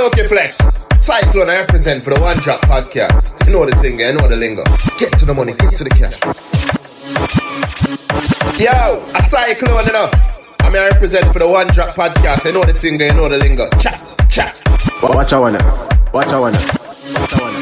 Loki Flex. Cyclone, I represent for the One Drop Podcast. You know the thing, you know the lingo. Get to the money, get to the cash. Yo, a Cyclone, you know. I mean, I represent for the One Drop Podcast. You know the thing, you know the lingo. Chat, chat. Watch I wanna. Watch I wanna. Watch I wanna.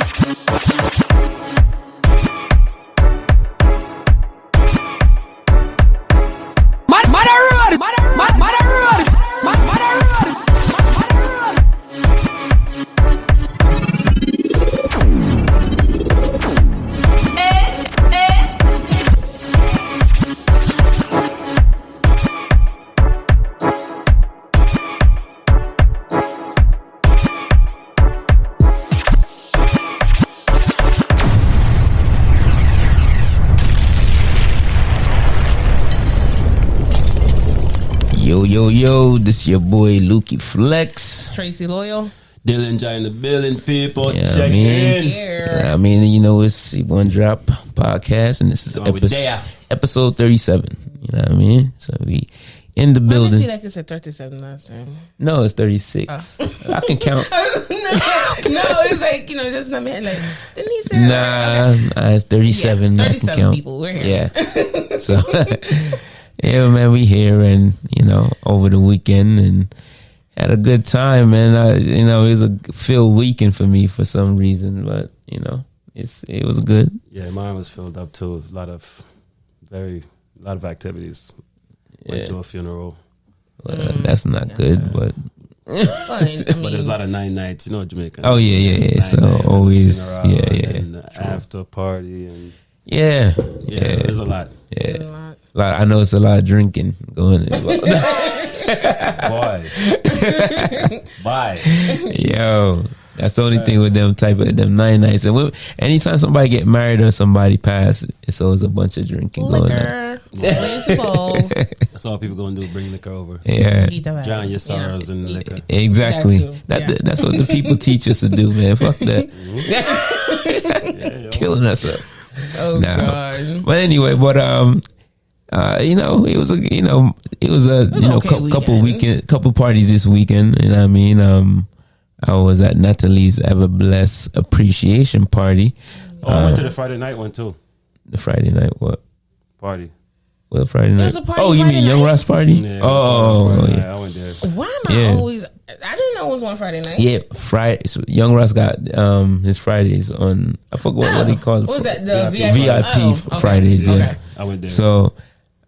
Yo, this your boy Lukey Flex. Tracy Loyal. Dylan Jai in the building, people. Yeah, Check in. I mean, you know, it's One Drop Podcast, and this is episode 37. You know what I mean? So we in the building. I feel like you said 37 last time. No, it's 36. I can count. no, it's like, you know, just not me. Like, didn't he say Nah, it's 37. Yeah, 37 I can count. people. We're here. Yeah. So, yeah, man, we here, and you know, over the weekend, and had a good time, man. You know, it was a filled weekend for me for some reason, but you know, it was good. Yeah, mine was filled up too. A lot of activities. Went to a funeral. Well, that's not good, but Fine. But there's a lot of night nights, you know, Jamaica. Oh yeah. So always, and the after party, and yeah. There's a lot. Yeah. I know it's a lot of drinking going on. Bye. Yo, that's the only thing with them night nights. And anytime somebody get married or somebody pass, it's always a bunch of drinking going on. That's all people gonna do. Bring liquor over. Yeah, drown your sorrows in liquor. Exactly. That's what the people teach us to do, man. Fuck that. Killing us up. Oh God. But anyway, you know, it was a couple parties this weekend. You know what I mean? I was at Natalie's Ever Bless Appreciation Party. I went to the Friday night one too. The Friday night what? Party. Well, Friday night. You mean Friday Young Ross party? Yeah, yeah. I went there. Why am I always? I didn't know it was on Friday night. Yeah, Friday. So Young Ross got his Fridays on. I forgot what he called it. What was that? The VIP Fridays. Okay. Yeah, I went there. So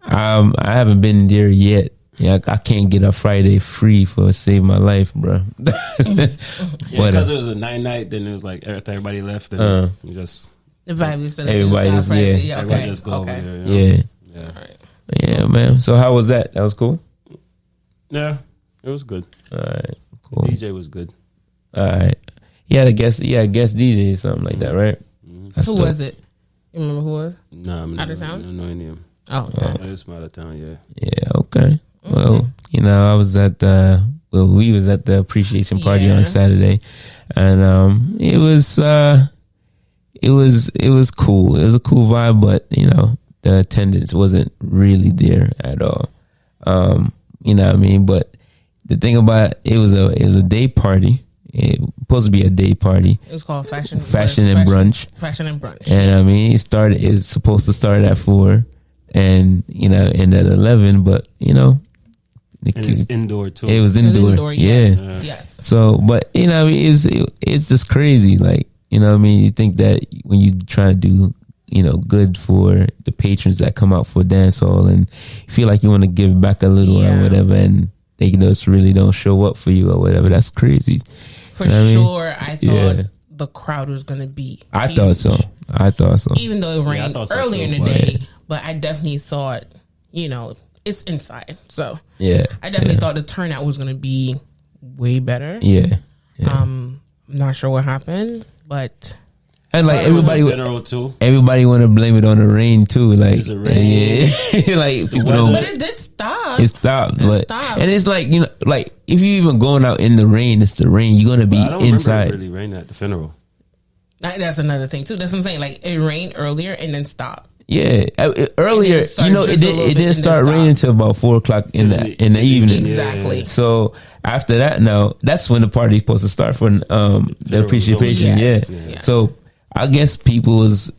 I haven't been there yet. Yeah, I can't get a Friday free for Save My Life, bro. Because it was a night. Then it was like after everybody left, and you just the vibe is everybody just everybody just go over there. Yeah. Right. Yeah, man. So how was that? That was cool? Yeah, it was good. All right, cool. The DJ was good. All right. He had a guest DJ or something like that, right? Mm-hmm. Who was it? You remember who was? Nah, I'm out of town? I don't know any of them. Oh, okay. It was from out of town, yeah. Yeah, okay. Well, you know, I was at we was at the appreciation party on Saturday, and it was cool. It was a cool vibe, but you know, the attendance wasn't really there at all. You know what I mean? But the thing about it was a day party. It was supposed to be a day party. It was called Fashion and Brunch. Fashion and Brunch. And I mean, it's supposed to start at 4, and you know, end at 11. But you know, and it's indoor too. It was indoor. Yes. Yeah. Yes. So, but you know, I mean, it's just crazy. Like, you know what I mean? You think that when you try to do, you know, good for the patrons that come out for dance hall, and you feel like you want to give back a little or whatever, and they just really don't show up for you or whatever. That's crazy. For sure, I thought the crowd was going to be huge. I thought so. Even though it rained earlier in the day, but I definitely thought, you know, it's inside. So I definitely thought the turnout was going to be way better. Yeah. I'm not sure what happened, but... And like everybody want to blame it on the rain too. Like, like people don't. But it did stop. It stopped. And it's like, you know, like if you even going out in the rain, it's the rain. You're gonna be inside. It really rained at the funeral. That's another thing too. That's what I'm saying. Like it rained earlier and then stopped. Yeah, earlier, it didn't start raining until about 4:00 in the evening. Exactly. Yeah. So after that, now that's when the party's supposed to start for the appreciation. Yes. Yeah. Yes. So I guess people was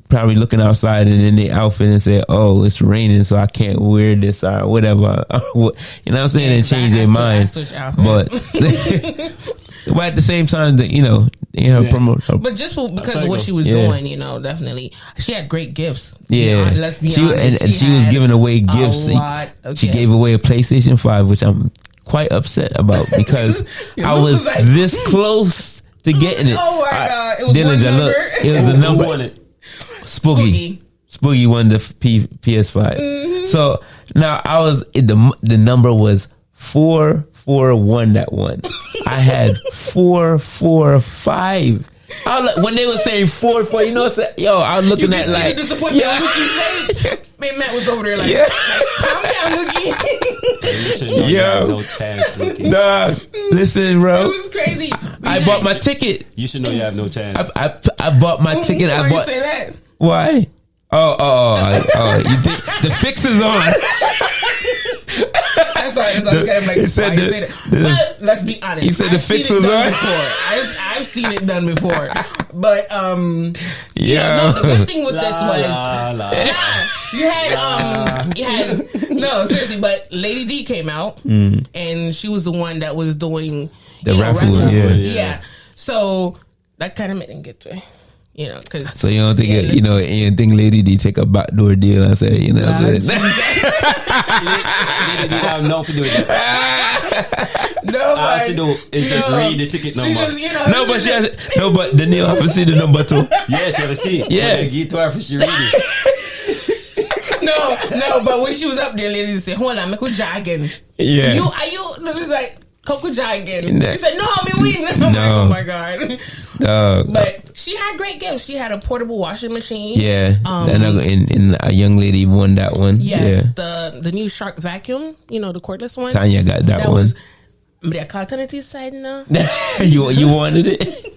probably looking outside and in the outfit and say, "Oh, it's raining, so I can't wear this or whatever." You know what I'm saying? And change their mind. But at the same time, promote. But just because of what she was doing, definitely she had great gifts. Yeah, let's be honest. And she was giving away gifts. She gave away a PlayStation 5, which I'm quite upset about because I was this close to getting it. Oh my God! It was Dillinger, look, it was the number. Spooky won the PS5. Mm-hmm. So now the number was 441 that one. I had 445. When they were saying 4, I was looking at like disappointment on Lookie's face. Man, Matt was over there like, calm down, Lookie. You should know you have no chance, Lookie. Nah, listen, bro. It was crazy. I bought my ticket. You should know you have no chance. I bought my ticket. Why you say that? Why? Oh! You think the fix is on? He said but let's be honest. He said the fix was on. I've seen it done before. But the good thing with this was seriously. But Lady D came out and she was the one that was doing the raffle. Yeah. So that kind of made him get to it. Cause so you don't think you think Lady D take a backdoor deal and say Lady D have nothing to do with that. No, she do is just read the ticket number. But Danielle have to see the number too. Yeah, she have to see it. Yeah, give to her for she read it. No, but when she was up there, Lady said, "Hold on, make her jogging." Yeah, are you? This is like. Coco jogging. He said, "No, we." I'm no. Like, oh my God. But she had great gifts. She had a portable washing machine. Yeah, and a young lady won that one. Yes, the new Shark vacuum. The cordless one. Tanya got that one. Side now. You wanted it,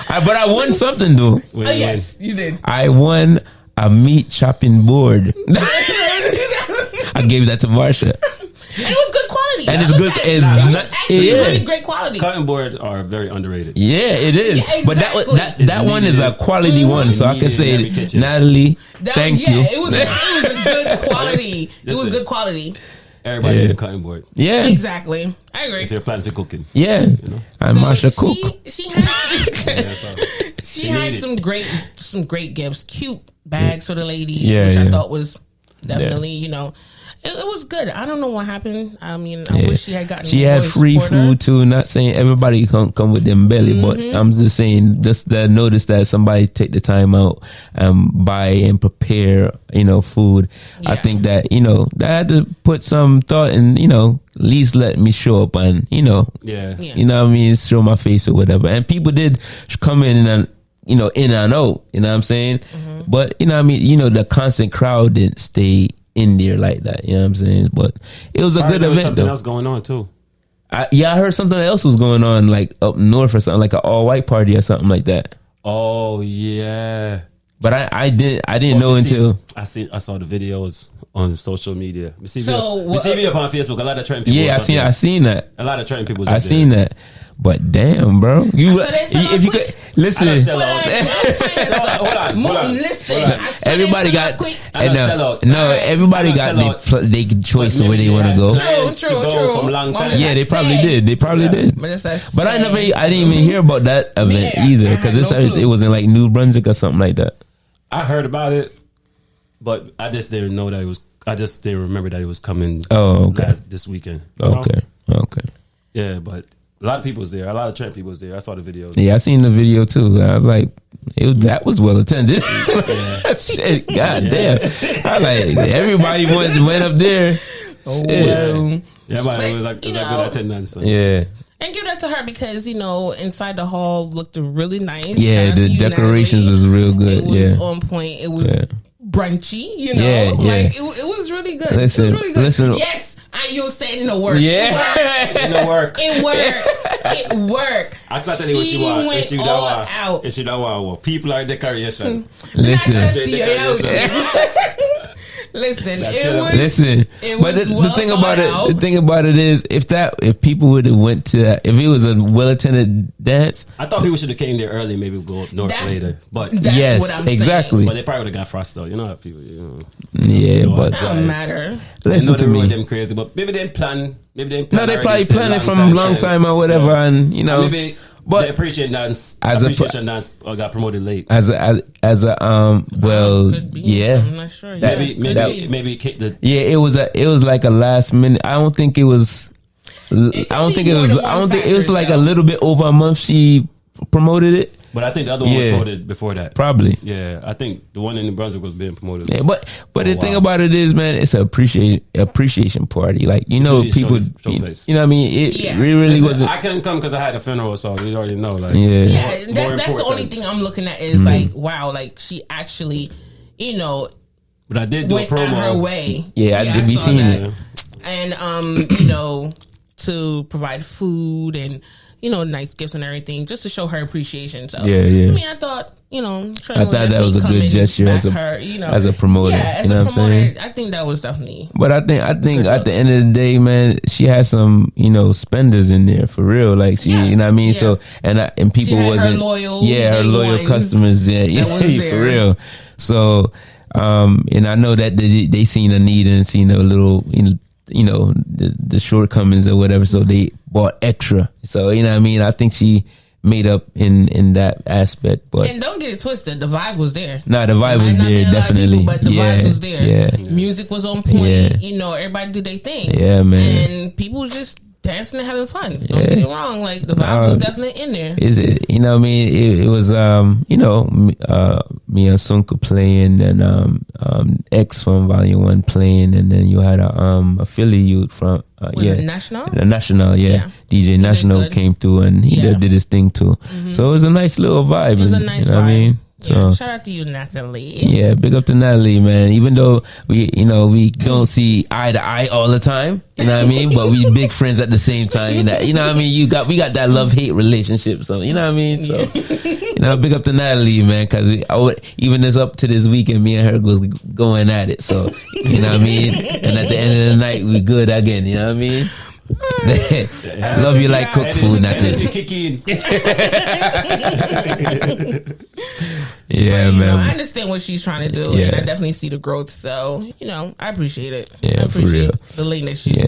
but I won something though. Yes, you did. I won a meat chopping board. I gave that to Marsha. And it was good quality. And it's good. It's actually really great quality. Cutting boards are very underrated. Yeah, it is. Yeah, exactly. But that one is a quality one, so I can say, Natalie, thank you. It was a good quality. It was good quality. Everybody need a cutting board. Yeah, exactly. I agree. If you're planning for cooking. Yeah, and Marsha cook. She had some great gifts, cute bags for the ladies, which I thought was definitely It was good. I don't know what happened. I mean, I wish she had gotten. She had free food too. Not saying everybody come with them belly, but I'm just saying notice that somebody take the time out and buy and prepare, food. Yeah. I think that that had to put some thought in. At least let me show up and you know what I mean, show my face or whatever. And people did come in and in and out. You know what I'm saying? Mm-hmm. But the constant crowd didn't stay in there like that, you know what I'm saying? But it was a good event. Something else going on too. I heard something else was going on, like up north or something, like an all white party or something like that. Oh yeah, but I didn't know until I saw the videos on social media. We see video on Facebook. A lot of trending people. Yeah, I seen that. A lot of trending people. I seen that. But damn, bro, if you could listen, hold on. Listen, everybody got everybody got their choice of where they want to go. True. From long time. Yeah, they probably did. But I didn't even hear about that event either because it was in like New Brunswick or something like that. I heard about it, but I just didn't know that it was. I just didn't remember that it was coming. Oh, okay. This weekend. Okay. Yeah, but. A lot of people was there. A lot of trend people was there. I saw the videos. Yeah, I seen the video too. I was like, that was well attended. Shit, goddamn. I like everybody went up there. Oh, yeah, but it was like good attendance. So. Yeah. And give that to her because inside the hall looked really nice. Yeah, the decorations was real good. It was on point. It was brunchy. Yeah. Like it was really good. Listen. Yes. You'll say it in the work. Yeah. In the work. In work. It worked. She went all out. And she don't want people are decoration. Listen. Listen, but the thing about it is, if people would have went to that, if it was a well attended dance, I thought people should have came there early, maybe go up north later. But yes, what I'm exactly. saying. But they probably would have got frost though. You know how people, yeah, but it don't matter. Listen to me. Them crazy, but maybe they plan. No, they probably planned it from a long time or whatever, and you know. But the appreciation dance got promoted late. As a well, yeah. I'm not sure. Maybe it was like a last minute. I don't think it was like a little bit over a month she promoted it. But I think the other one was promoted before that. Probably. Yeah, I think the one in New Brunswick was being promoted. Yeah, but the thing about it is, man, it's an appreciation party. Like, you know, people, you know what I mean? It really wasn't. I couldn't come because I had a funeral, so you already know. Like, that's the only thing I'm looking at is like, wow, like she actually, you know, but I did do a promo her way. Yeah, I did be seeing it, and you know, to provide food and, you know, nice gifts and everything, just to show her appreciation. So, I mean, I thought, you know, I thought that was a good gesture as a promoter. Yeah, as a promoter, I think that was definitely. But I think at the end of the day, man, she has some, you know, spenders in there for real. Like she, you know what I mean. Yeah. So and people wasn't her loyal, her loyal customers. Yeah, for real. So, and I know that they seen a need and seen a little, you know, the shortcomings or whatever, so they bought extra. So, you know what I mean? I think she made up in that aspect. But and don't get it twisted, the vibe was there. Nah, the vibe was there, definitely. But the vibes was there. Yeah. Music was on point. You know, everybody did their thing. Yeah, man. And people just dancing and having fun. Don't get me wrong. Like, the vibes was definitely in there. Is it? You know what I mean? It was, you know, Mia Sunka playing and X from Volume 1 playing, and then you had a Philly youth from National? The National, DJ National came through and he did his thing too. Mm-hmm. So it was a nice little vibe. It was a nice vibe. You know what I mean? So shout out to you, Natalie. Yeah, big up to Natalie, man. Even though we don't see eye to eye all the time, you know what I mean? But we big friends at the same time. You know what I mean? We got that love-hate relationship. So, you know what I mean? So, you know, big up to Natalie, man, because even this up to this weekend, me and her was going at it. So, you know what I mean? And at the end of the night, we good again. You know what I mean? Love you like cooked food, Natalie. Yeah, man. I understand what she's trying to do, and I definitely see the growth. So, you know, I appreciate it. Yeah, I appreciate for real. The lane that she's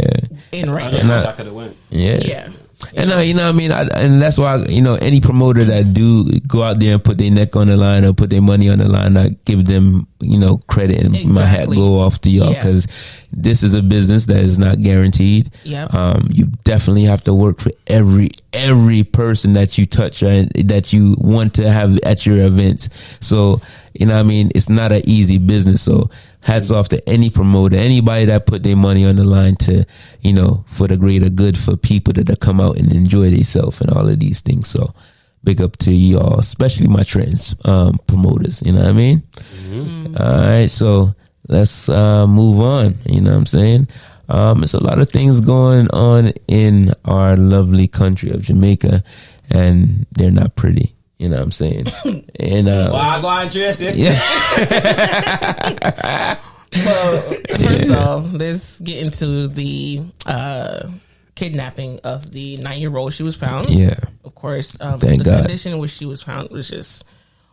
in right now. now. I could have went. Yeah. And you know what I mean, and that's why, you know, any promoter that do go out there and put their neck on the line or put their money on the line, I give them, you know, credit, and my hat go off to y'all, because this is a business that is not guaranteed. You definitely have to work for every person that you touch, right, that you want to have at your events. So, you know what I mean, it's not an easy business. So hats off to any promoter, anybody that put their money on the line to, you know, for the greater good for people that come out and enjoy themselves and all of these things. So big up to y'all, especially my trans promoters. You know what I mean? Mm-hmm. All right, so let's move on. You know what I'm saying? There's a lot of things going on in our lovely country of Jamaica, and they're not pretty. You know what I'm saying? And go on, Tracy. Yeah. Well, first off, let's get into the kidnapping of the 9-year-old. She was found. Yeah. Of course. Thank the God. condition where she was found was just,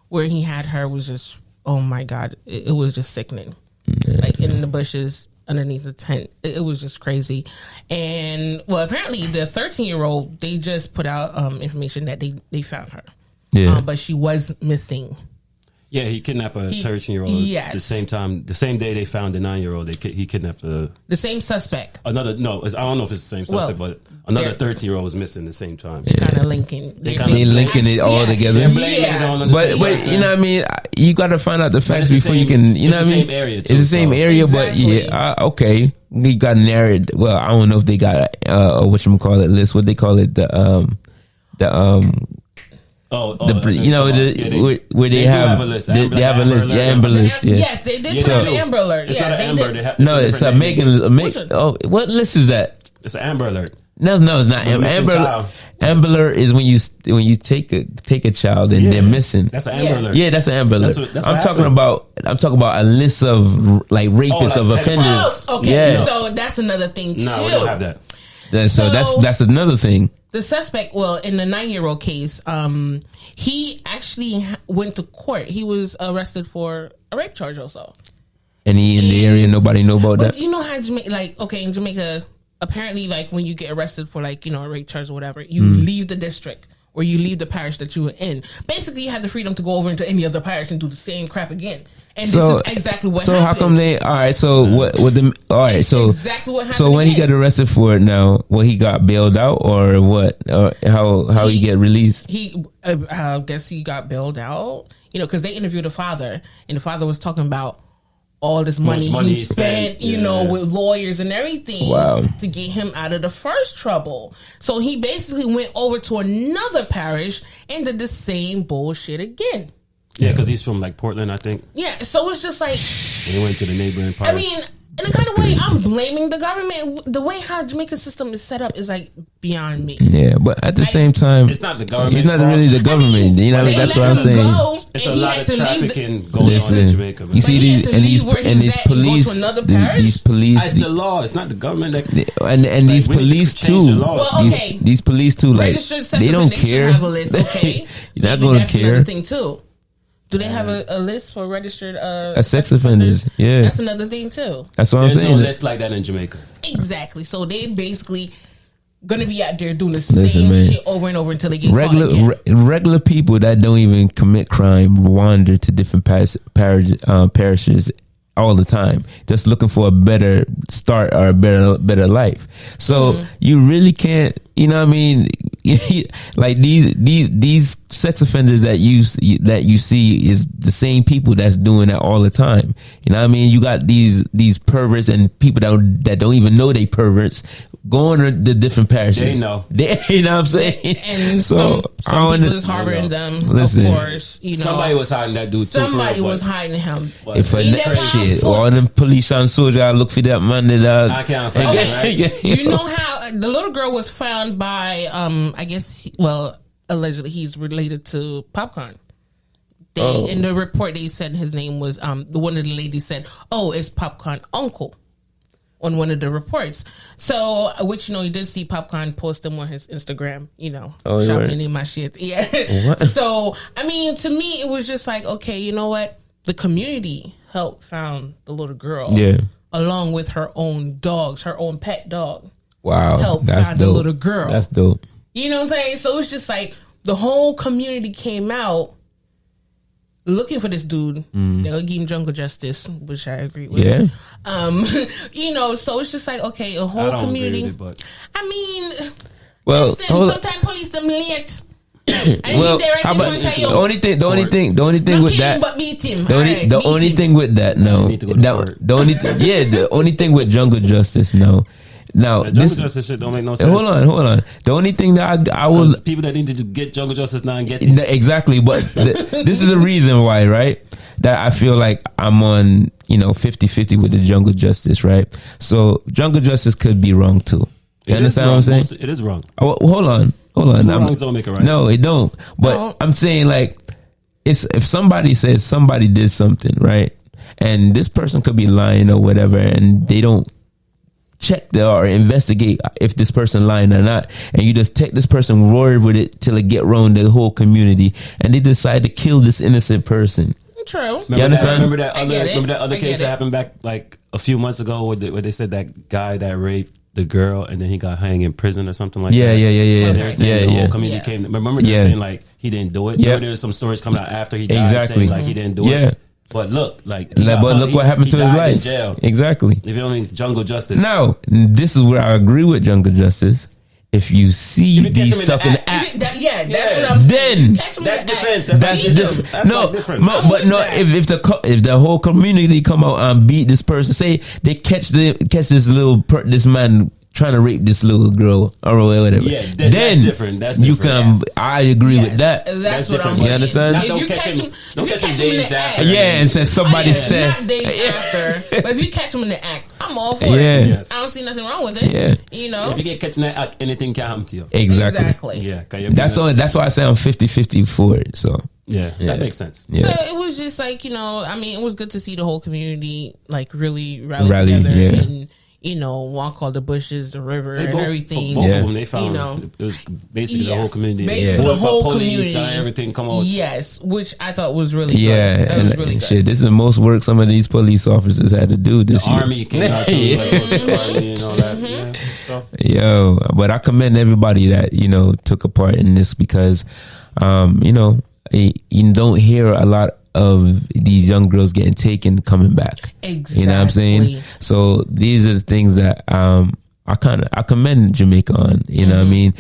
where he had her was just, oh my God, it was just sickening. Yeah. Like in the bushes underneath the tent. It was just crazy. And well, apparently the 13-year-old, they just put out information that they found her. Yeah. But she was missing. Yeah, he kidnapped a 13-year-old. Yes. The same day they found the 9-year-old, he kidnapped the same suspect. I don't know if it's the same suspect, but another 13-year-old was missing the same time. Kind of linking. They linking it all together. But you know what I mean? You got to find out the facts before you can, you know what I mean? It's the same area, exactly. But okay. You got narrowed. Well, I don't know if they got a whatchamacallit list. What they call it? You know, where they have a list. They have a list. Yeah, Amber List. Yeah. Yes, they did put the Amber Alert. It's not an Amber. No, it's a Megan. Oh, what list is that? It's an Amber Alert. No, it's not Amber. Amber Alert is when you take a child and they're missing. That's an Amber Alert. Yeah, that's an Amber Alert. I'm talking about a list of like rapists of offenders. Oh, okay, so that's another thing too. No, we don't have that. So that's another thing. The suspect, in the 9-year-old case, he actually went to court. He was arrested for a rape charge also. And he in the area, nobody know about that. But you know how in Jamaica, apparently, like when you get arrested for a rape charge or whatever, you leave the district or you leave the parish that you were in. Basically, you have the freedom to go over into any other parish and do the same crap again. And this is exactly what happened. So how come they? All right. So exactly what happened. So when he got arrested for it, now, he got bailed out or what? Or how he get released? I guess he got bailed out. Because they interviewed the father, and the father was talking about all this money he spent, with lawyers and everything to get him out of the first trouble. So he basically went over to another parish and did the same bullshit again. Yeah, because he's from like Portland, I think. Yeah, so it's just like... And he went to the neighboring parish. I mean, in a kind of way, I'm blaming the government. The way how Jamaica's system is set up is like beyond me. Yeah, but at the same time... It's not the government. It's not really the government. That's what I'm saying. It's a lot of trafficking going on in Jamaica. Man. You see these police. These police. It's the law. It's not the government. And these police too. These police too. Like they don't care. Have a list, okay? You're not going to care. Another thing too. Do they have a list for registered sex offenders? Yeah, that's another thing too. That's what I'm saying. There's no list like that in Jamaica. Exactly. So they basically gonna be out there doing the same shit over and over until they get caught again. Regular people that don't even commit crime wander to different parishes all the time, just looking for a better start or a better life. So you really can't, you know what I mean? Like these sex offenders that you see is the same people that's doing that all the time. You know what I mean? You got these perverts and people that don't even know they perverts going to the different parishes. They know. You know what I'm saying? And so some people is harboring them. Listen, of course, somebody was hiding that dude. Somebody was hiding him. If shit, all them police and soldiers look for that man. I can't find it. Right? You know how the little girl was found by? I guess. Allegedly, he's related to Popcorn. In the report, they said his name was one of the ladies said, "Oh, it's Popcorn uncle." On one of the reports. So, which, you did see Popcorn post them on his Instagram, shopping in my shit. Yeah. What? So, I mean, to me, it was just like, okay, you know what? The community helped found the little girl. Yeah. Along with her own dogs, her own pet dog. Wow. Helped that's find dope. the little girl. That's dope. You know what I'm saying? So, it's just like the whole community came out looking for this dude. They'll give him jungle justice, which I agree with. Yeah. So it's just like, okay, a whole community. Agree with it, I mean, well, sometimes police them late. Well, how about the only thing with that? But beat him. The only thing with that, no. The only thing with jungle justice, no. Now, jungle justice shit don't make no sense. Hold on. The only thing that I will people that need to get jungle justice now and get exactly, but this is the reason why, right? That I feel like I'm on 50-50 with the jungle justice, right? So jungle justice could be wrong too. You understand what I'm saying? It is wrong. Hold on. Two wrongs don't make it right. No, it don't. But I'm saying like, if somebody says somebody did something, right, and this person could be lying or whatever, and they don't check or investigate if this person lying or not, and you just take this person roared with it till it get around the whole community, and they decide to kill this innocent person. True. Remember that other case that happened back like a few months ago where they said that guy that raped the girl and then he got hung in prison or something like that. Yeah. They were saying the whole community came. Remember they were saying like he didn't do it. Yeah. There was some stories coming out after he died saying like he didn't do it. But look, look what happened to his life. In jail. Exactly. If you only jungle justice. Now, this is where I agree with jungle justice. If you see these stuff in the act, that's what I'm saying. That's defense. That's different. If the whole community come out and beat this person, say they catch this man trying to rape this little girl or whatever. Yeah, then that's different. That's different. You can. I agree with that. That's what I'm saying. You understand? Don't catch him days after. Yeah, and said somebody said not days after. But if you catch him in the act, I'm all for it. Yes. I don't see nothing wrong with it. Yeah. You know, if you get catching that act, anything can happen to you. Exactly. Yeah. That's why I say I'm 50-50 for it. So. Yeah, that makes sense. Yeah. So it was just like, you know, I mean, it was good to see the whole community like really rally together and, you know, walk all the bushes, the river, and everything. Both of them, they found, you know, it was basically the whole community. Basically the whole police, community. Everything come out. Yes, which I thought was really good. That was and really good. shit, this is the most work some of these police officers had to do this the year. Army came out too, like, the Army and all that. Yeah, so. Yo, but I commend everybody that, you know, took a part in this because, you know, you don't hear a lot of these young girls getting taken coming back. Exactly. You know what I'm saying? So these are the things that I commend Jamaica on. You know what I mean?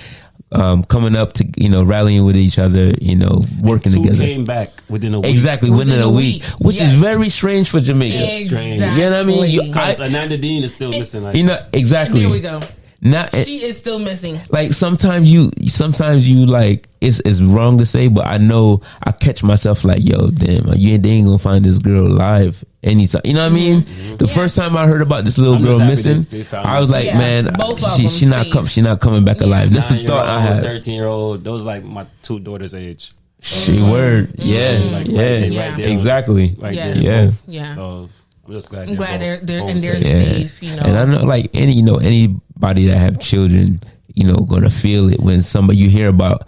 Coming up to, you know, rallying with each other, you know, working together. Came back within a week. Exactly, within a week, which is very strange for Jamaica. It's strange. You know what I mean? Because Ananda Dean is still missing. Like, you know, exactly. Here we go. She is still missing. Like sometimes you like it's wrong to say, but I know I catch myself like, yo, damn, they ain't gonna find this girl alive anytime. You know what I mean? The first time I heard about this little girl missing, I was like, man, she not coming back alive. That's the thought I had. 13-year-old, those like my two daughters' age. She word, exactly, yeah. So I'm just glad. I'm glad they're in their safe. You know, and I know like anybody that have children, you know, gonna feel it when somebody you hear about,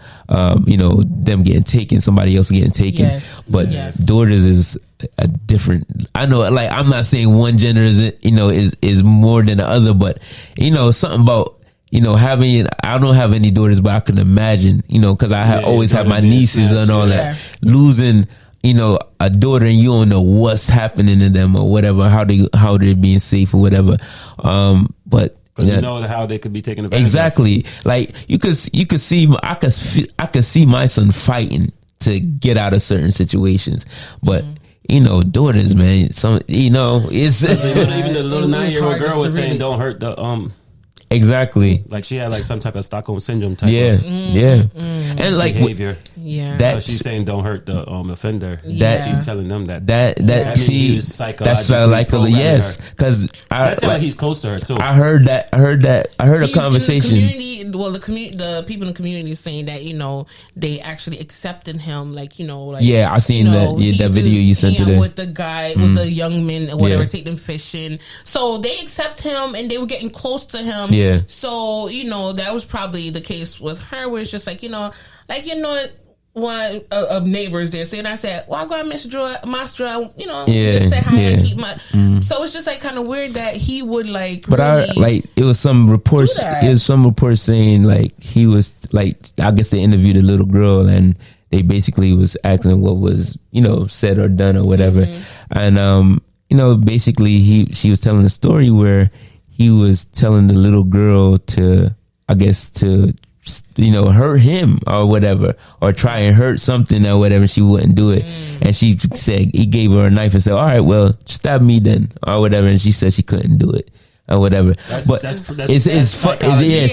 you know, them getting taken, somebody else getting taken. Yes. But daughters is a different. I know, like I'm not saying one gender is more than the other, but you know, something about. You know, I don't have any daughters, but I can imagine, you know, because I always have my nieces and all that. Losing, you know, a daughter and you don't know what's happening to them or whatever, how they're being safe or whatever. But because you know how they could be taken advantage. Exactly. Like you could see, I could see my son fighting to get out of certain situations, but. You know, daughters, man. Some, you know, it's even the little 9-year-old girl was saying, "Don't hurt the Exactly. Like she had like some type of Stockholm syndrome type of and like behavior. That she's saying don't hurt the offender. She's telling them that. That's psychological. Yes, because that's like he's close to her too. I heard a conversation. The people in the community is saying that, you know, they actually accepted him. Like, you know, like I seen that video you sent today with the guy with the young men or whatever, take them fishing. So they accept him and they were getting close to him. Yeah. So, you know, that was probably the case with her, where it's just like, you know, one of neighbors there saying, I said, well, I got Mastra, you know, just say hi and keep my. So it's just like kind of weird that he would like. But really it was some reports. It was some reports saying like he was like, I guess they interviewed a little girl and they basically was asking what was, you know, said or done or whatever, and you know, basically she was telling a story where. He was telling the little girl to, I guess, to, you know, hurt him or whatever, or try and hurt something or whatever. She wouldn't do it. And she said, he gave her a knife and said, all right, well, stab me then or whatever. And she said she couldn't do it or whatever. It's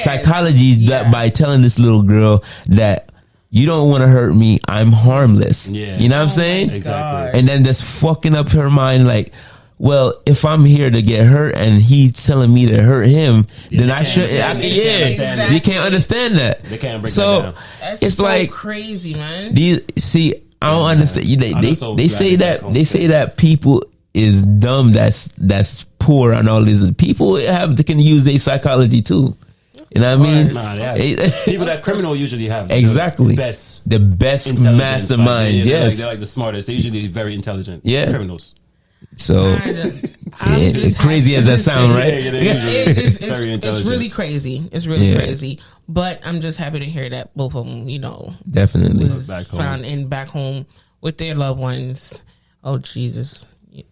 psychology that by telling this little girl that you don't want to hurt me, I'm harmless. Yeah. You know what I'm saying? Exactly. And then that's fucking up her mind like, well, if I'm here to get hurt and he's telling me to hurt him, then I should. You can't understand that. They can't break that down. It's so like crazy, man. I don't understand. They say that people is dumb. That's poor and all this. People can use their psychology too. You know what I mean? People that criminal usually have exactly the best masterminds. Yes, they're like the smartest. They're usually very intelligent. Criminals. So crazy as that sound, right? It's really crazy. It's really crazy. But I'm just happy to hear that both of them, you know, definitely was found and back home with their loved ones. Oh Jesus, it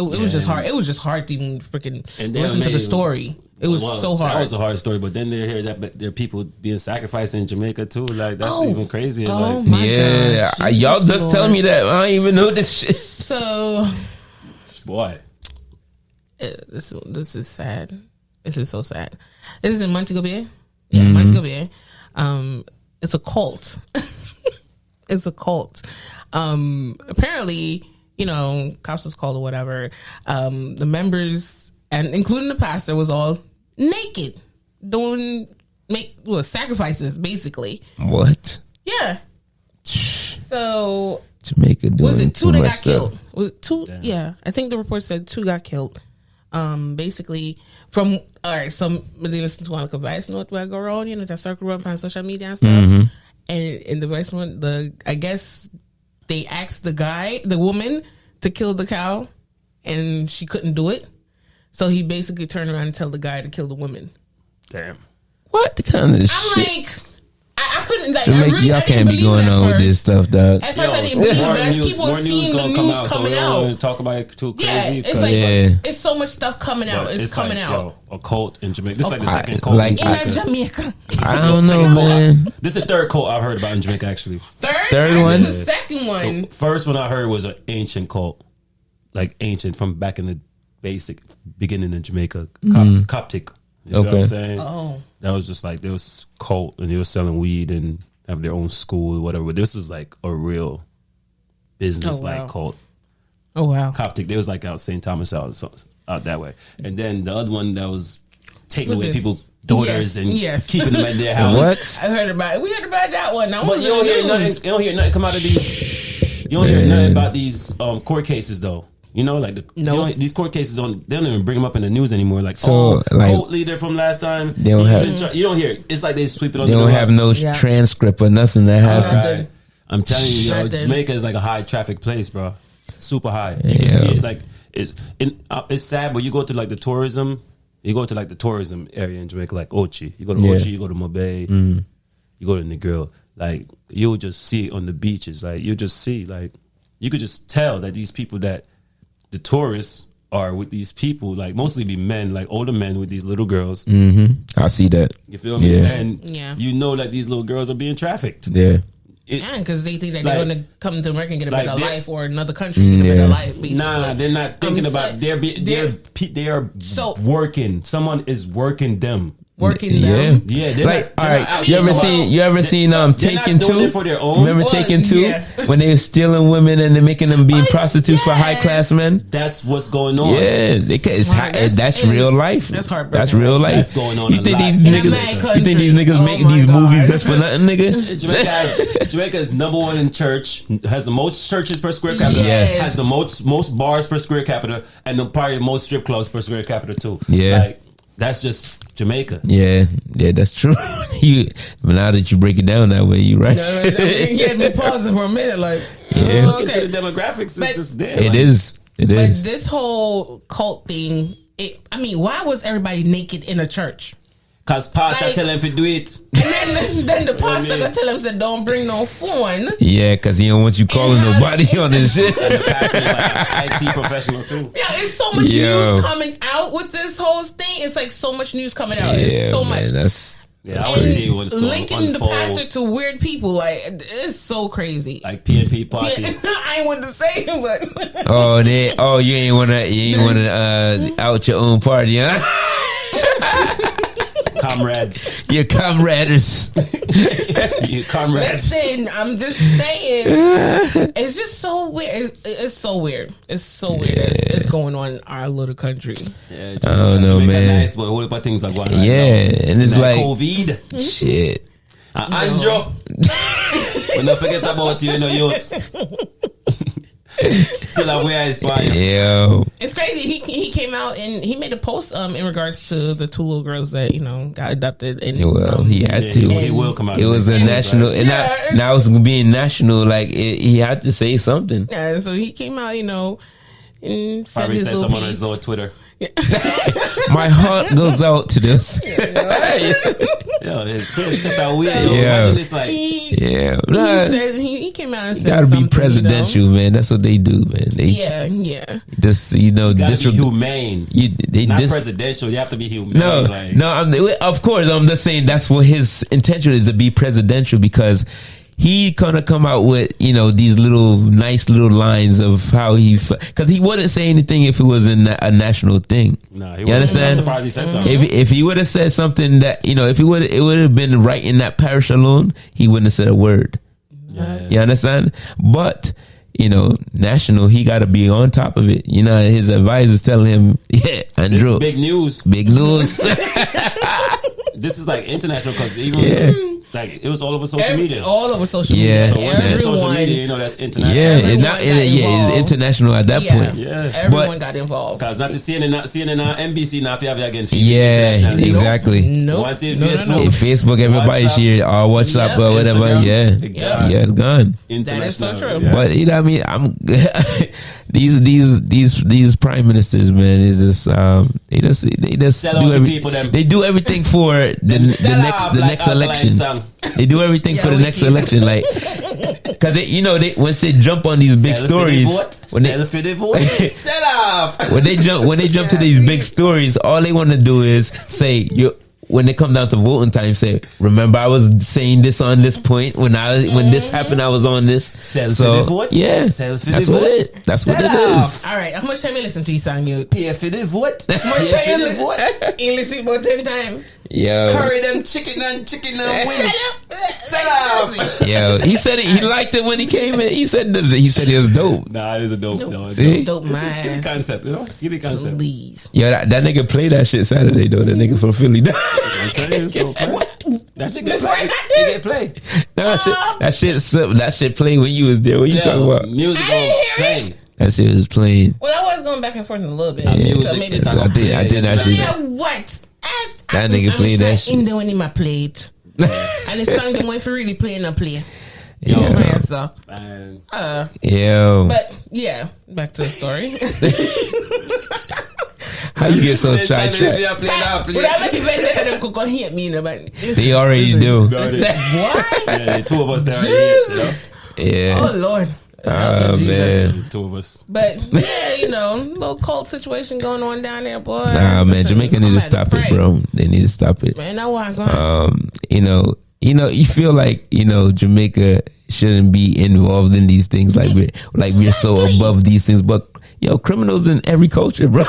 was just hard. It was just hard to even freaking listen to the story. It was so hard. That was a hard story. But then they hear that there are people being sacrificed in Jamaica too. Like that's even crazier. Oh like, my God. Y'all just telling me that I don't even know this shit. So. Boy, This is sad. This is so sad. This is in Montego Bay. Yeah, Montego Bay. It's a cult. It's a cult. Apparently, cops was called or whatever. The members, and including the pastor, was all naked, doing sacrifices, basically. What? Yeah. So Jamaica doing was it two too that much got stuff. killed? Was it two? Damn. Yeah, I think the report said 2 got killed. Basically, some they listen to one advice note where I go around, that circle around on social media and stuff. And in the first one, I guess they asked the woman to kill the cow, and she couldn't do it. So he basically turned around and tell the guy to kill the woman. Damn. What kind of I'm shit? like, I couldn't. Like, Jamaica, y'all can't be going on with this stuff, dog. At first, I didn't believe it. I keep on seeing the news coming out. So talk about it too crazy. Yeah, it's it's so much stuff coming out. It's coming out. A cult in Jamaica. This is like the second cult in Jamaica. I don't know, man. This is the third cult I've heard about in Jamaica, actually. Third one? This is the second one. The first one I heard was an ancient cult. Like ancient from back in the basic beginning in Jamaica. Coptic. You know what I'm saying? Oh. That was just like, there was cult and they were selling weed and have their own school or whatever. But this is like a real business like cult. Oh, wow. Coptic. They was like out St. Thomas out that way. And then the other one that was taking away people's daughters and keeping them at their house. What? I heard about it. We heard about that one. But you don't hear nothing come out of these. You don't hear nothing about these court cases though. These court cases they don't even bring them up in the news anymore. Like, cult leader from last time. They don't have. You don't hear it. It's like they sweep it on. They don't have no transcript or nothing that happened. Right. I'm telling you, Jamaica is like a high traffic place, bro. Super high. You can see it. Like it's sad, but you go to like the tourism. You go to like the tourism area in Jamaica, like Ochi. You go to Ochi. You go to Mobay. You go to Negril. Like you'll just see it on the beaches. Like you just see, like you could just tell that these people that the tourists are with these people, like mostly be men, like older men with these little girls. I see that. You feel me? And you know that these little girls are being trafficked. Yeah, because they think that they're going to come to America and get a better life, or another country get a better life. Basically, nah, they're not thinking about. They are working. Someone is working them. Working them. Yeah, they're like, not, all right. You ever seen Taken 2? For their own. Remember Taken 2 when they were stealing women and they're making them be prostitutes for high class men? That's what's going on. Yeah, that's real life. That's heartbreaking. That's real life. That's going on. You think these niggas make these movies just for nothing, nigga? Jamaica is number one in church. Has the most churches per square capita. Yes. Has the most bars per square capita, and probably the most strip clubs per square capita too. Yeah, like that's just Jamaica. Yeah, that's true. Now that you break it down that way, you right. No, you had me pausing for a minute, like look into the demographics. It's just there. It is. But this whole cult thing, why was everybody naked in a church? Cause pastor tell him to do it, and then the pastor gonna tell him said don't bring no phone. Yeah, cause he don't want you calling nobody on this shit. And the pastor is like an IT professional too. Yeah, it's so much news coming out with this whole thing. It's like so much news coming out. It's so much. That's I want to see what's going linking the pastor to weird people. Like it's so crazy. Like PNP party. I ain't want to say it, but you ain't wanna out your own party, huh? Comrades. Your comrades. Your comrades. Listen, I'm just saying. It's just so weird. It's so weird. It's so weird. It's going on in our little country. Yeah, I don't know, man. Nice, but what about things like going on? And it's like COVID. Shit. Andrew. We'll not forget about you, youth. Still aware is fine. Yo. It's crazy. He came out and he made a post in regards to the 2 little girls that got adopted. And he had to. He will come out. It was a national, and now it's gonna be national. Like he had to say something. Yeah. So he came out, and said probably his said little someone on piece. his little Twitter. Yeah. My heart goes out to this. It's that weird. Yeah. Imagine it's like, He said he came out and said gotta something, be presidential, man. That's what they do, man. They just gotta be humane. Not presidential. You have to be humane. Of course. I'm just saying that's what his intention is, to be presidential, because he gonna come out with, you know, these nice little lines of how because he wouldn't say anything if it was a national thing. Nah, he you understand? I'm surprised he said something. If he would have said something that, you know, if it would have been right in that parish alone, he wouldn't have said a word. Yeah. You understand? But, you know, national, he got to be on top of it. You know, his advisors telling him, yeah, Andrew, big news. Big news. This is like international because even like it was all over social media. All over social media. So once it's social media, you know that's international. Yeah, it's international at that point. Yeah, everyone got involved. Because not to CNN, NBC, not if you have again. Yeah, exactly. Nope. Once it's Facebook, Facebook, everybody share or WhatsApp or whatever. Instagram. Yeah, it's gone. That is so true. Yeah. But you know, what I mean, these prime ministers, man, is just they just they do everything for the next election. They do everything for the next election, like because once they jump on these big stories, when they jump to these big stories, all they want to do is say when they come down to voting time, say, remember I was saying this on this point when this happened, I was on this. That's what it is. All right, how much time you listen to this song? You pay for the vote. How much time you listen? You listen about 10 times. Yo, curry them chicken and wing. Set up. Yo, he said it. He liked it when he came in. He said it was dope. Nah, it is a dope. No, see, dope. It's a skinny concept, you know. Skinny concept. Please. Yo, that nigga played that shit Saturday though. That nigga from Philly. That shit get play. That shit played when you was there. What you talking about? Music playing. That shit was playing. Well, I was going back and forth a little bit. Music. So maybe I did that shit. What? That nigga played that shit. In the one in my plate. And the song them went for really playing a play. Yeah. But yeah, back to the story. How you get so sidetracked? They already do. What? Yeah, the two of us there. Jesus. Yeah. Oh Lord. Man. Two of us. But yeah, little cult situation going on down there, boy. Nah, man, Jamaica need to stop it, bro. They need to stop it. Man, I want to you feel like, Jamaica shouldn't be involved in these things like we're so above these things, but criminals in every culture, bro.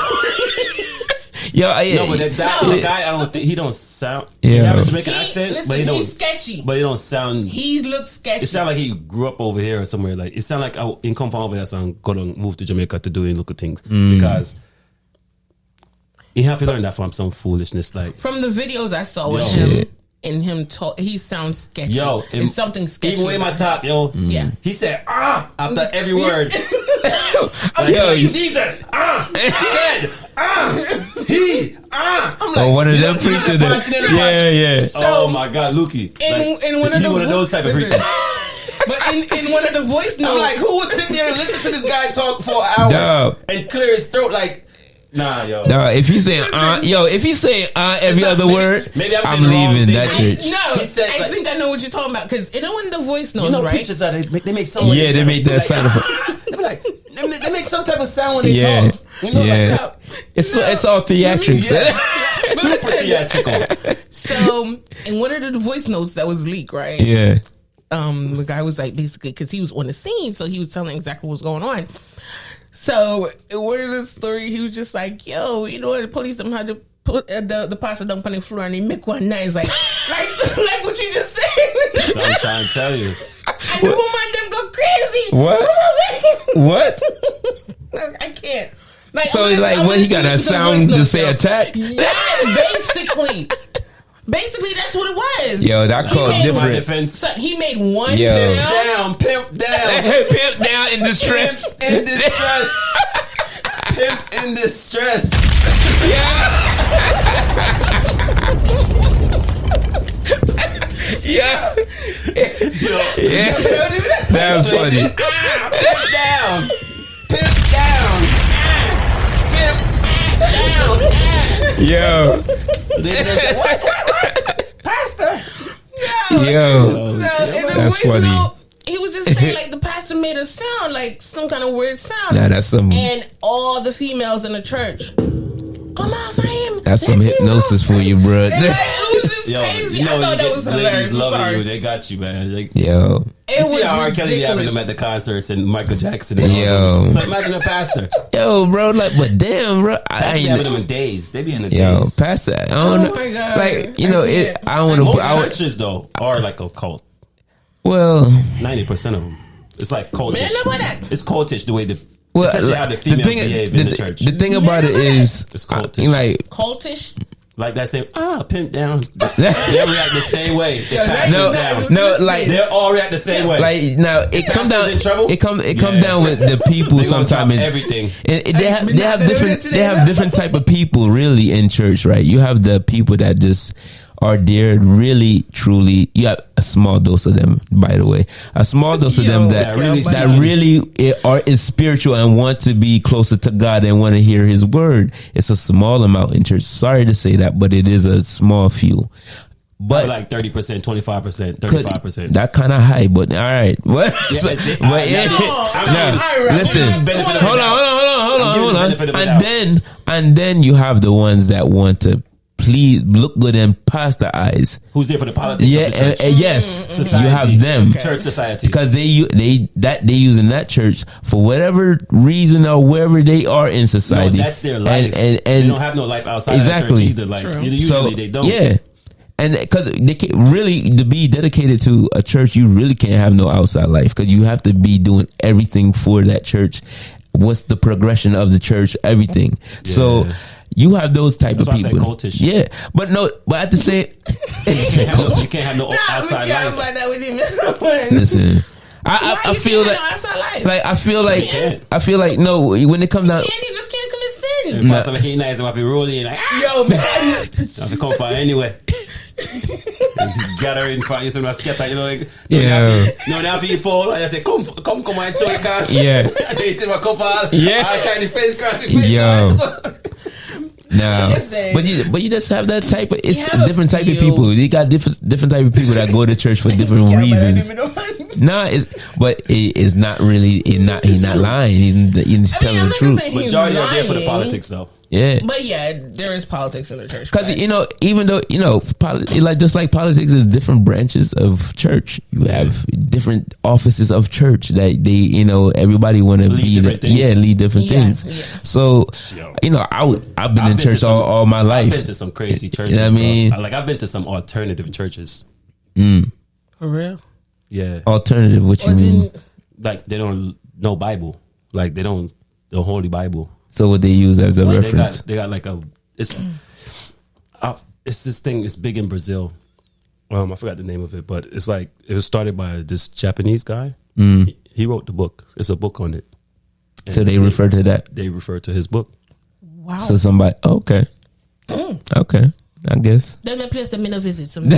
No, but the guy, I don't think he don't sound. He have a Jamaican accent, listen, but he's sketchy. But he don't sound. He looks sketchy. It sounds like he grew up over here or somewhere. Like it sounds like he come from over there and go and move to Jamaica to do local things because he have to learn that from some foolishness. Like from the videos I saw with him. And him talk, he sounds sketchy. Yo, it's something sketchy. Even with my top, yeah. He said after every word. Jesus, said, he, I'm like, one of them preachers. Yeah. Oh my God, Lukey. In one of those type of preachers. But in one of the voice notes, I'm like, who would sit there and listen to this guy talk for an hour and clear his throat like? Nah, yo. If he's saying every other word, maybe I'm leaving that church. No, I think I know what you're talking about because in one of the voice notes, right? Preachers they make sound. Yeah, they make that sound. They be like, they make some type of sound when they talk. It's all theatrics. Super theatrical. So in one of the voice notes that was leaked, right? Yeah. The guy was like basically because he was on the scene, so he was telling exactly what's going on. So in one of the story, he was just like, "Yo, the police them had to put the pastor down on the floor and they make one nice like what you just said." So I'm trying to tell you. And the woman them go crazy. What? I can't. He got a sound to say attack? Yeah, Basically, that's what it was. Yo, that called different. So he made one pimp down, pimp down in distress, pimp in distress. Yeah. That was funny. Pimp down. Yo. Pastor. Yo. That's funny. He was just saying like the pastor made a sound like some kind of weird sound. Nah, that's some. And all the females in the church come out for him. That's some hypnosis for you, bro. It was just Yo, crazy. you know, I thought that was hilarious. ladies I'm loving sorry. you. They got you, man. Like, Yo, you see how R. Kelly be having ridiculous. them at the concerts and Michael Jackson. And Yo. all them. So imagine a pastor. yo, bro, like, but damn, bro, Pastor be having them in days. They be in the yo, days. pastor, I don't know, my God. like, you know, I I don't want Most to. churches though are like a cult. Well, 90% of them. It's like cultish. Man, look at that. It's cultish the way well, especially how the females behave in the church. The thing about it is, It's cultish. like, Cultish. Like that same pimp down. They react the same way. The pastors no, down. no, like, They all react the same way. like now it comes down. in trouble? It come Yeah. down with the people They gonna sometimes. drop everything. They have different type of people really in church, right? You have the people that just are there really truly. You have a small dose of them, by the way, a small dose of them that is spiritual and want to be closer to God and want to hear His word. It's a small amount in church. Sorry to say that, but it is a small few. But like 30%, 25%, 35%. that kind of high, but all right. What? So, that's it. but yeah, listen. Hold on. And then you have the ones that want to please look good and pass the eyes. Who's there for the politics Yeah, of the church? yes, Society. you have them. Church society. Because they using that church for whatever reason or wherever they are in society. No, that's their life. And they don't have no life outside Exactly. of that church either. Like usually they don't. Yeah. And because they can't really, to be dedicated to a church, you really can't have no outside life because you have to be doing everything for that church. What's the progression of the church? Everything. Yeah. So you have those type That's of why I people. said cultish. Yeah, but at the same, You can't have no outside life. listen. I feel like no, when it comes down, And you just can't commit sin. And Pastor like he nice and if he roll in like Yo, man. I come for anyway. Gather in front, you see my scatter, you know, like now if you fall, I say come my church car. Yeah. And then you see my come for all kind of face crossing face. Yo. No, Just saying. but you just have that type of. It's You have a a different type of few. people. You got different type of people that go to church for different reasons. Nah, it's not really. He's not lying. He's telling I'm the not gonna truth. say he's Majority are there for the lying, politics though. Yeah, But yeah, there is politics in the church. because right? even though just like politics is different branches of church. You have different offices of church that they everybody want to be different things. lead different Yeah, things. yeah. So I've been in church all my life. I've been to some crazy churches. You know what I mean? Like I've been to some alternative churches. For real? Yeah, Alternative, what you Or mean? didn't like they don't know Bible. Like they don't the Holy Bible. So what they use as a reference? They got like it's this thing. It's big in Brazil. I forgot the name of it, but it's like it was started by this Japanese guy. He wrote the book. It's a book on it. And So they refer to that. They refer to his book. wow. So somebody, okay, okay, I guess. Then the place that me no visit. So no.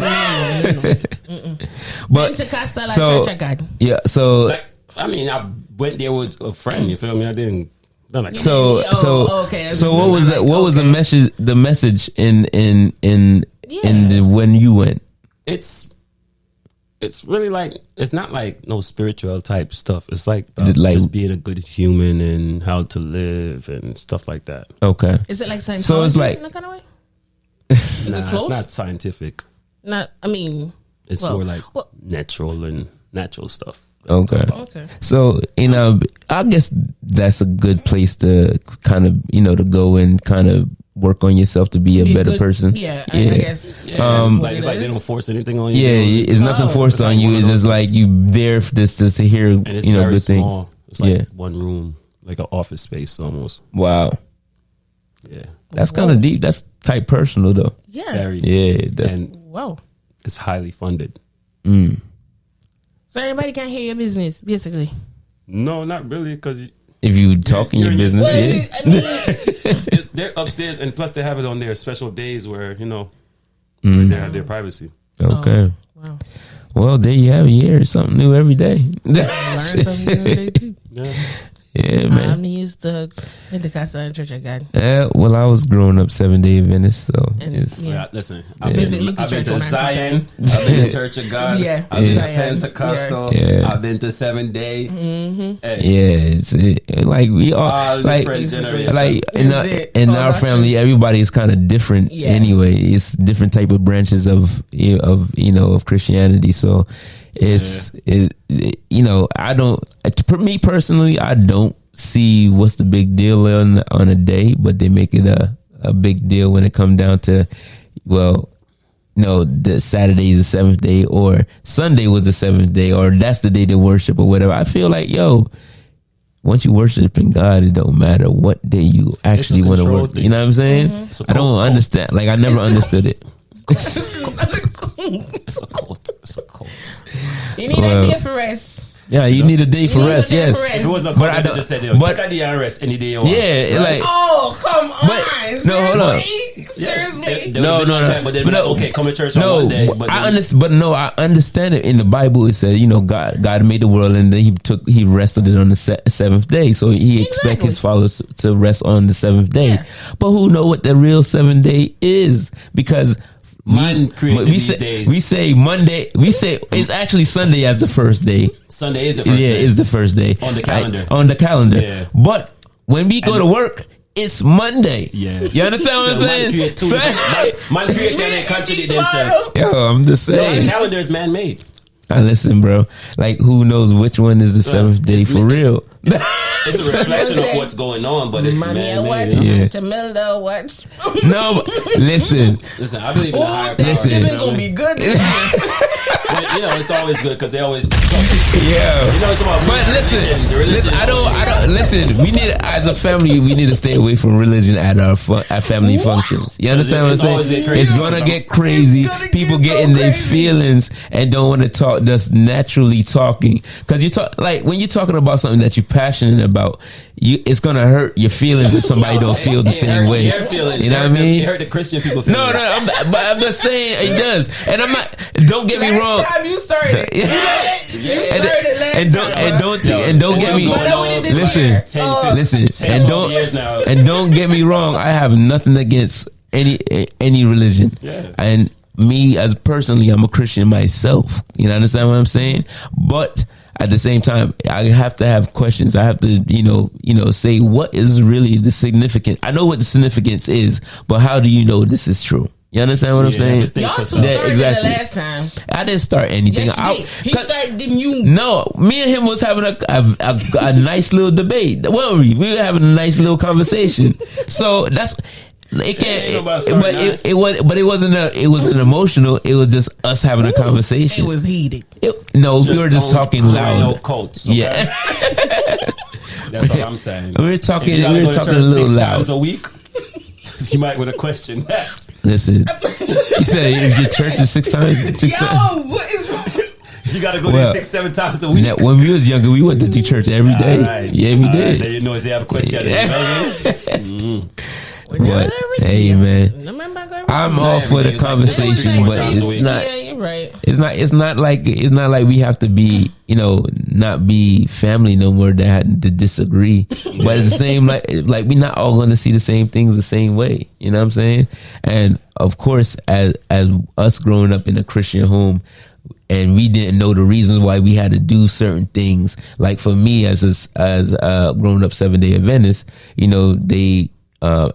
But Pentecostal so- Church of God. yeah, so Like I mean, I went there with a friend. You feel me? I didn't. Not like so Oh, so okay. so what was that? What was the message? The message in when you went? it's really like it's not like no spiritual type stuff. It's like, Like- just being a good human and how to live and stuff like that. Okay, Is it like Scientology So it's like- in that kind of way? Is it Nah, close? it's not scientific. Not. I mean. It's Well, more like well- natural stuff. okay. Okay. So I guess that's a good place to kind of to go and kind of work on yourself to be a Be better good- person. Yeah, I guess. Yeah, Um, it's like they don't force anything on you. Yeah, it's nothing forced It's like on you. one of It's just those- like you there for this to hear and it's good very things. small. It's like Yeah. one room, like an office space almost. Wow, Yeah, that's kind of deep. That's type personal though. Yeah. very. Yeah, that's And Wow. it's highly funded. So everybody can hear your business, basically. No, not really, because if you talk in you're your in your business. Well, Yeah. I mean, they're upstairs, and plus they have it on their special days where they have their privacy. Okay. wow. Well, there you have it. You hear something new every day. Learn something new every day too. Yeah, Yeah, man. I'm used to Pentecostal church again. Well, I was growing up 7-day Adventist, so it's listen. I've been to Zion. I've been to Church of God. Yeah, I've been to Zion. Pentecostal. Yeah. I've been to 7-day. it's like we all like different generations. like in All our family, doctrines. everybody is kind of different. Yeah. Anyway, it's different type of branches of Christianity. So it's I don't. For me personally, I don't see what's the big deal on a day, but they make it a big deal when it come down to, well, the Saturday is the seventh day, or Sunday was the seventh day, or that's the day to worship or whatever. I feel like, once you worshiping God, it don't matter what day you actually want to work. You know what I'm saying? Mm-hmm. I don't understand. Like, I never understood it. It's a cult. You need a day for rest. Yeah, you need a day for rest. Yes. If it was a But I cult, don't- they just said, but- take a day and rest any day you want. Yeah, like. Oh, come on. But- no, hold on. Seriously? No. But then, okay, come to church on No, one day. But I understand. But no, I understand it. In the Bible, it said, God made the world, and then he rested it on the seventh day. So he expects his followers to rest on the seventh day. Yeah. But who know what the real 7th day is? Because Man created we these say, days. We say Monday. We say it's actually Sunday as the first day. Sunday is the first Yeah, day. it's the first day On the calendar. On the calendar. Yeah. But when we go to work, it's Monday. Yeah. You understand what I'm So saying? Man create and they contradict themselves. Yo, I'm just No, the saying. calendar is man-made. Now listen, bro. Like, who knows which one is the seventh day for real? It's a reflection of what's going on, but it's Money or what? man-made. Yeah. Tamilda, what? No, but listen. Listen, I believe in the higher Oh, power. Thanksgiving you know gonna what I be mean? good this year. It's always good because they always. Yeah. It's about But listen, religion. I don't. Listen, we need, as a family, we need to stay away from religion at our at family functions. You understand what It's I'm always saying? get crazy. It's gonna get crazy. gonna get People so getting their crazy. feelings and don't want to talk. Just naturally talking, because you talk like when you're talking about something that you're passionate about, it's gonna hurt your feelings if somebody don't feel the same way. Their feelings. You know what I It mean? hurt the Christian people feelings. No, but I'm just saying it does. And I'm not. Don't get me wrong. Last time you started. You started last And time. don't get me. But I did this Listen, year. 10, 15, 10, and 12 years now. don't get me wrong. I have nothing against any religion. Yeah. And me as personally, I'm a Christian myself. You know, understand what I'm saying? But at the same time, I have to have questions. I have to, say what is really the significance. I know what the significance is, but how do you know this is true? You understand what I'm saying? Y'all two so. started exactly. it the last time. I didn't start anything. Yes, you did. He started, didn't you? No, me and him was having a nice little debate. Weren't we? We were having a nice little conversation. So that's it. Can't. It wasn't emotional. It was just us having a conversation. It was heated. We were just talking loud. No cults. Okay? Yeah, That's what I'm saying. we were talking. If you We gotta were go to talking a church little 6 loud. times a week, you might want to question that. Listen, you said if your church is 6 times. Yo, what is wrong? You got to go there 6-7 times a week. Now, when we was younger, we went to church every day. All right. Yeah, we All did. right. Then you know if they have a question. But hey, man, I'm all for the conversation, but it's not. Yeah, you're right. It's not like we have to be, not be family no more that had to disagree. But at the same, like we're not all going to see the same things the same way. You know what I'm saying? And of course, as us growing up in a Christian home, and we didn't know the reasons why we had to do certain things. Like for me, as grown up 7-day Adventist, they. As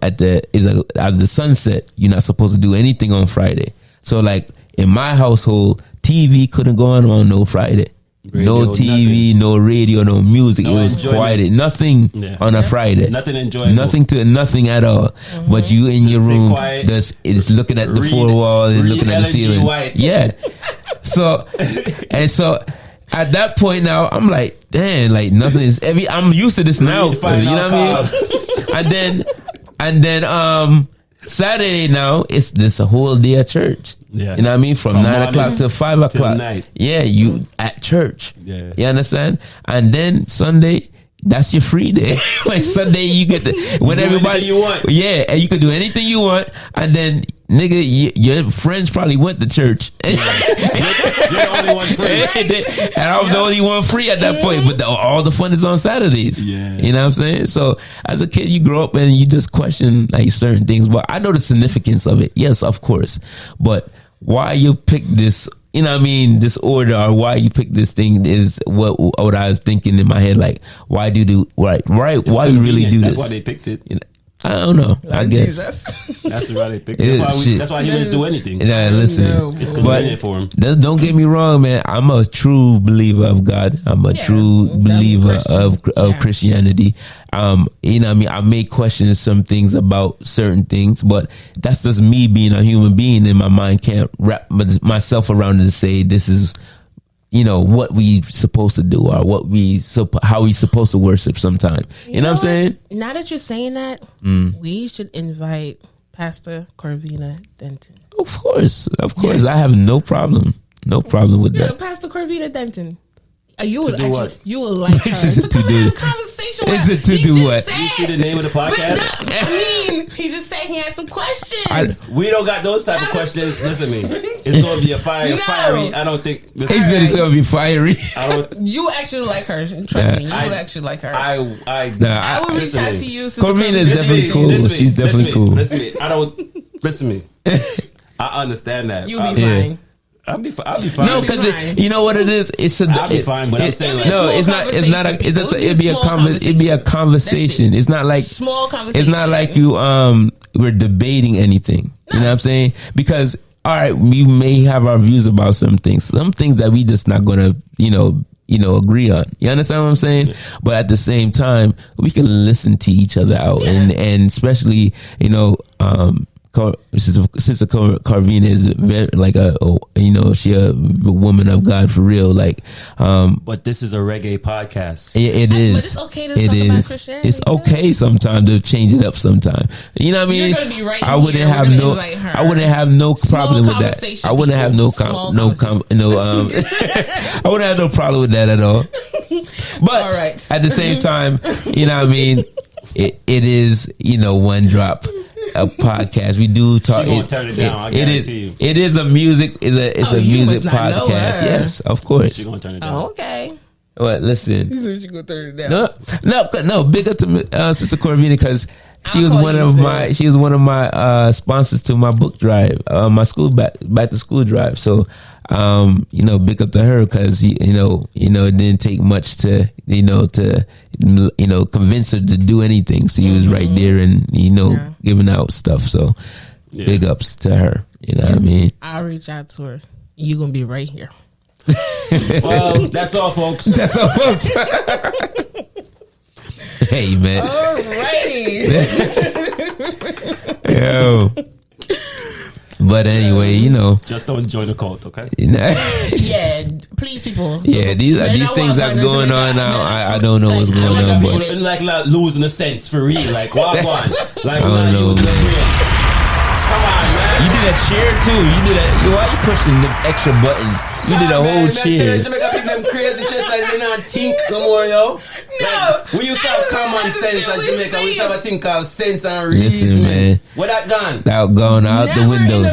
the sunset, you're not supposed to do anything on Friday. So like in my household, TV couldn't go on no Friday. Radio, no TV, nothing. no radio, no music. No it was enjoyment. quiet. Nothing on a Friday. Nothing enjoyable. Nothing at all. But you in your Just sit room, quiet. just looking at the Read- four wall and read looking at the Ellen G. ceiling. White. Yeah. So at that point now, I'm like, damn, like nothing is. I'm used to this now. You know what I mean? And then Saturday now, it's this a whole day at church. Yeah. You know what I mean? From 9 o'clock to 5 o'clock. night. Yeah, you at church. Yeah. You understand? And then Sunday, that's your free day. Like Sunday, you get when do everybody anything you want. Yeah, and you can do anything you want. And then nigga, your friends probably went to church. You're the only one free. And I'm the only one free at that point. But all the fun is on Saturdays. Yeah. You know what I'm saying? So as a kid, you grow up and you just question like certain things. But I know the significance of it. Yes, of course. But why you pick this, you know what I mean, this order, or why you pick this thing is what I was thinking in my head. Like, why do right? Why you really do That's this? why they picked it. You know, I don't know. I guess. That's why they picked it. That's why humans do anything. Yeah, listen. It's convenient for them. Don't get me wrong, man. I'm a true believer of God. I'm a true believer of Christianity. You know what I mean? I may question some things about certain things, but that's just me being a human being, and my mind can't wrap myself around it to say this is, you know, what we supposed to do, or how we supposed to worship sometime. You know what I'm saying? Now that you're saying that, we should invite Pastor Corvina Denton. Of course. Yes. I have no problem with that. Pastor Corvina Denton. You to will do actually, what? you will like her. Is it to to do? have a conversation with Is it to do what? You see the name of the podcast? I mean, he just said he had some questions. We don't got those type of questions. Listen to me. It's going to be fiery. I don't think. He said it's going to be fiery. You actually like her. Trust me. You will actually like her. I will reach out to you. Corvina is definitely cool. She's definitely cool. Listen to me. I understand that. You'll be fine. I'll be fine. No, because you know what it is. I'll be fine, but I'm saying like, no, it's not. It's not. It'd be a conversation. It's not like small conversation. It's not like you we're debating anything. You know what I'm saying? Because all right, we may have our views about some things that we just not gonna agree on. You understand what I'm saying? Yeah. But at the same time, we can listen to each other out, and especially Sister Carvina is very like she a woman of God for real. Like, but this is a reggae podcast. It is. But it's okay to talk about Christianity. It's okay sometimes to change it up. Sometimes, you know what I mean. You're gonna be right. I wouldn't have no problem with that. I wouldn't have I wouldn't have no problem with that at all. But at the same time, you know what I mean. It is one drop. A podcast. We do talk. She gonna turn it down. I guarantee you. It is a music. It's a music podcast. Yes, of course. She gonna turn it down. Oh, okay. What? Listen. You said she gonna turn it down. No. Big up to Sister Corvina because she was one of my sponsors to my book drive, my school back to school drive. So, big up to her because it didn't take much to convince her to do anything. So he was right there and giving out stuff. So big ups to her. You know what I mean? I'll reach out to her. You're gonna be right here. Well, that's all, folks. Hey, man. Alrighty. Yo. But anyway, just don't join the cult, okay? Yeah, please, people. Yeah, these things that's going on now. I don't know what's going on, but like losing a sense for real. Like what one? Like I don't know. Come on, man. You did a cheer too. You did a. Why are you pushing the extra buttons? You did a whole cheer. Jamaica pick them crazy chest like they not think no more, yo. No. We used to have common sense at Jamaica. We used to have a thing called sense and reason. Listen, man. Where that gone? That gone out the window.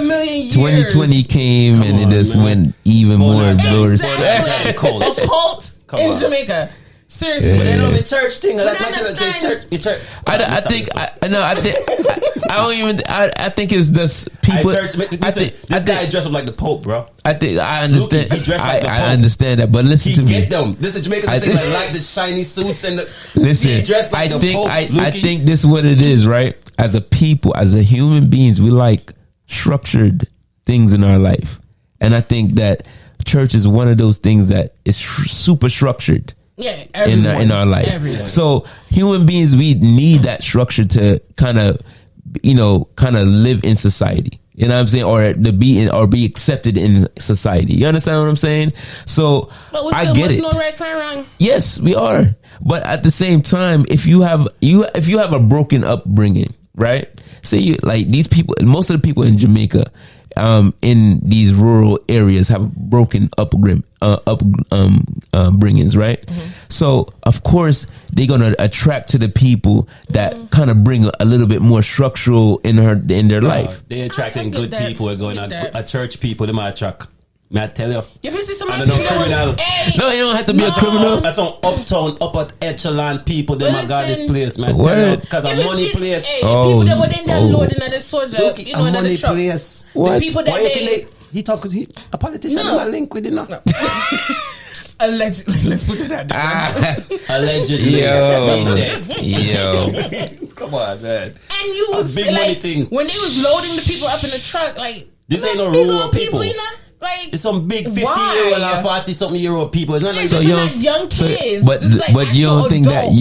2020 came and it just went even more glorious. A cult in Jamaica. Seriously, but they know the church thing. I think it's this people. This guy dressed up like the Pope, bro. I understand. Luke, he dressed like the Pope. I understand that, but listen to me. Get them. This is Jamaica's thing. Like the shiny suits and the. Listen, he dressed like the Pope. I think this is what it is, right? As a people, as a human beings, we like structured things in our life, and I think that church is one of those things that is super structured. Yeah, in our life. Everyone. So human beings, we need that structure to kind of live in society. You know what I'm saying? Or to be accepted in society. You understand what I'm saying? So I get it. No right, wrong. Yes, we are. But at the same time, if you have a broken upbringing, right? Say these people, most of the people in Jamaica, in these rural areas have broken upbringings, right? Mm-hmm. So of course they're gonna attract to the people that kind of bring a little bit more structural in their life. They attracting good people. We're going a church people. They might attract. May I tell you? If it's I somebody don't know, criminal. No, you don't have to be a criminal. That's on uptown, upper echelon people. They might got this place, man. Where? Because a money place. People that were in that load in the soldier, you know, in the truck. Place. What? The people that a politician no. link with it now. Allegedly, let's put it out there. Allegedly, yo. Come on, man. And you was big money like, thing. when they was loading the people up in the truck, like this ain't no rural people. You know? Like, it's some big 50-year-old and 40-something-year-old people. It's not like so not young kids. But you don't think that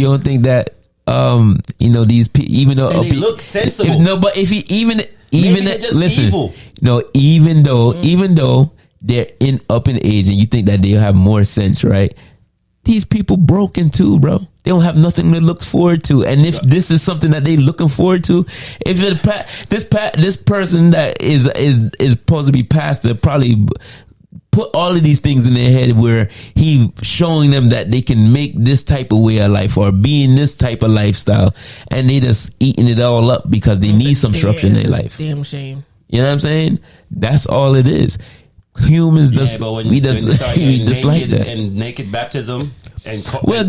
you know, these people, even though they look sensible. No, but if you even just listen, evil. No, even though they're up in age and you think that they have more sense, right? These people broken too, bro. They don't have nothing to look forward to. And if this is something that they looking forward to, if this person that is supposed to be pastor probably put all of these things in their head where he showing them that they can make this type of way of life or be in this type of lifestyle, and they just eating it all up because they need some structure in their life. Damn shame. You know what I'm saying? That's all it is. Humans just we just like that. And naked baptism and human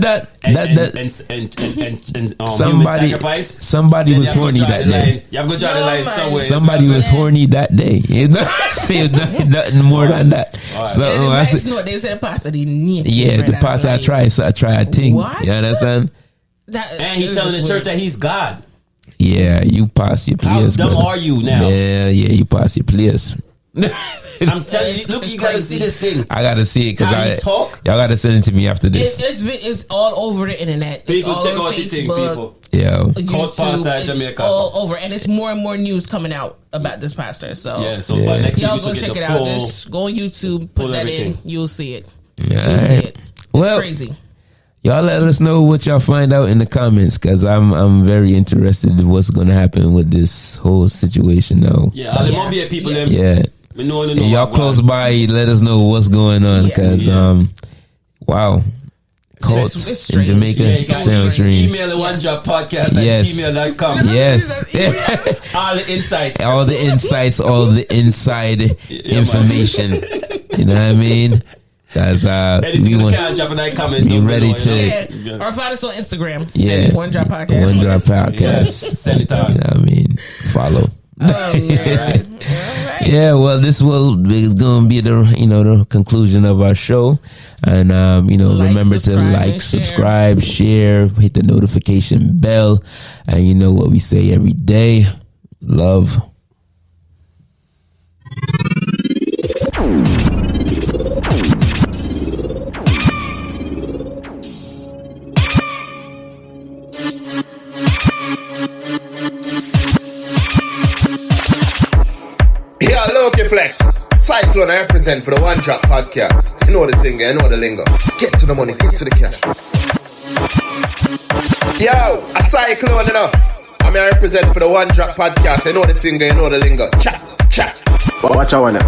sacrifice. Somebody was horny that day. You have to draw the line somewhere. Somebody was horny that day. You know, say nothing more than that. So I said, no, they said pastor. The pastor I try a thing. What? You understand? And he telling the church that he's God. Yeah, you pass your place. How dumb are you now? Yeah, you pass your place. I'm telling you, look, you gotta see this thing. I gotta see it because y'all gotta send it to me after this. It's all over the internet. People check out the thing, people. Yeah, Cold pastor at Jamaica. All over, and it's more and more news coming out about this pastor. So by next week y'all we go should check get it the out. full. Just go on YouTube, put that everything in. You'll see it. You'll see it. It's crazy. Y'all let us know what y'all find out in the comments, because I'm very interested in what's going to happen with this whole situation now. Yeah, there won't be people. Yeah. We know y'all close by, let us know what's going on, because wow, cults in Jamaica sounds strange. Email the onedroppodcast@gmail.com. Yes. All the insights, all the inside information. You know what I mean? Guys, we want be ready to. Or find us on Instagram. Yeah, One Drop Podcast. One Drop Podcast. Send it out. You know what I mean? Follow. Oh, yeah. Right. Yeah, well, this is going to be the conclusion of our show, and remember to like, subscribe, share, hit the notification bell, and you know what we say every day: love. Yeah, Loki Flex. Cyclone I represent for the One Drop Podcast. You know the thing, you know the lingo. Get to the money, get to the cash. Yo, a Cyclone, you know. I represent for the One Drop Podcast. You know the thing, you know the lingo. Chat. Watch I wanna.